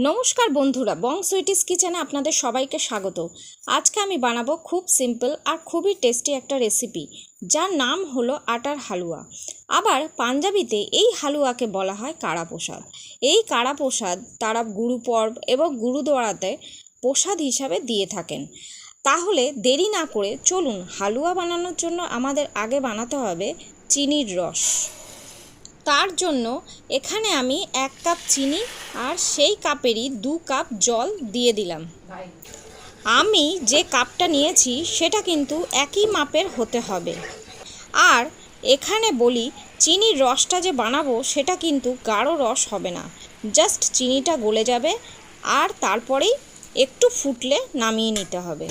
নমস্কার বন্ধুরা, বং সুইটিস কিচেনে আপনাদের সবাইকে স্বাগত। আজকে আমি বানাবো খুব সিম্পল আর খুবই টেস্টি একটা রেসিপি, যার নাম হলো আটার হালুয়া। আবার পাঞ্জাবিতে এই হালুয়াকে বলা হয় কাড়া প্রসাদ। এই কাড়া প্রসাদ তারা গুরুপর্ব এবং গুরুদুয়ারাতে প্রসাদ হিসাবে দিয়ে থাকেন। তাহলে দেরি না করে চলুন, হালুয়া বানানোর জন্য আমাদের আগে বানাতে হবে চিনির রস। তার জন্য এখানে আমি 1 কাপ চিনি আর সেই কাপেরই 2 কাপ জল দিয়ে দিলাম। আমি যে কাপটা নিয়েছি সেটা কিন্তু একই মাপের হতে হবে। আর এখানে বলি, চিনির রসটা যে বানাবো সেটা কিন্তু গাঢ় রস হবে না, জাস্ট চিনিটা গলে যাবে আর তারপরেই একটু ফুটলে নামিয়ে নিতে হবে।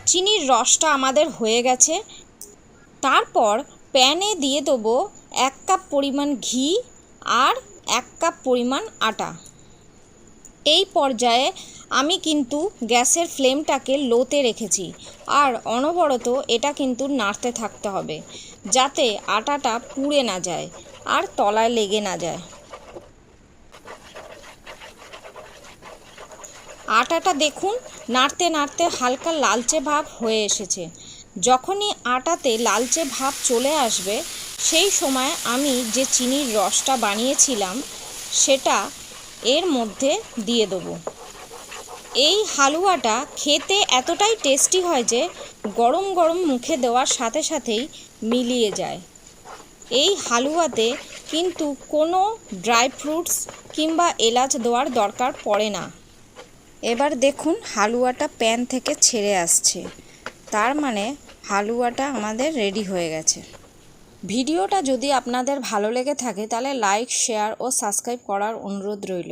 চিনির রসটা আমাদের হয়ে গেছে। তারপর প্যানে দিয়ে দেবো 1 কাপ পরিমাণ ঘি আর 1 কাপ পরিমাণ আটা। এই পর্যায়ে আমি কিন্তু গ্যাসের ফ্লেমটাকে লোতে রেখেছি আর অনবরত এটা কিন্তু নাড়তে থাকতে হবে, যাতে আটাটা পুড়ে না যায় আর তলায় লেগে না যায়। আটাটা দেখুন নাড়তে নাড়তে হালকা লালচে ভাব হয়ে এসেছে। যখনই আটাতে লালচে ভাব চলে আসবে, সেই সময় আমি যে চিনির রসটা বানিয়েছিলাম সেটা এর মধ্যে দিয়ে দেবো। এই হালুয়াটা খেতে এতটাই টেস্টি হয় যে গরম গরম মুখে দেওয়ার সাথে সাথেই মিলিয়ে যায়। এই হালুয়াতে কিন্তু কোনো ড্রাই ফ্রুটস কিংবা এলাচ দেওয়ার দরকার পড়ে না। এবার দেখুন হালুয়াটা প্যান থেকে ছেড়ে আসছে, তার মানে হালুয়াটা আমাদের রেডি হয়ে গেছে। ভিডিওটা যদি আপনাদের ভালো লেগে থাকে তাহলে লাইক, শেয়ার ও সাবস্ক্রাইব করার অনুরোধ রইল।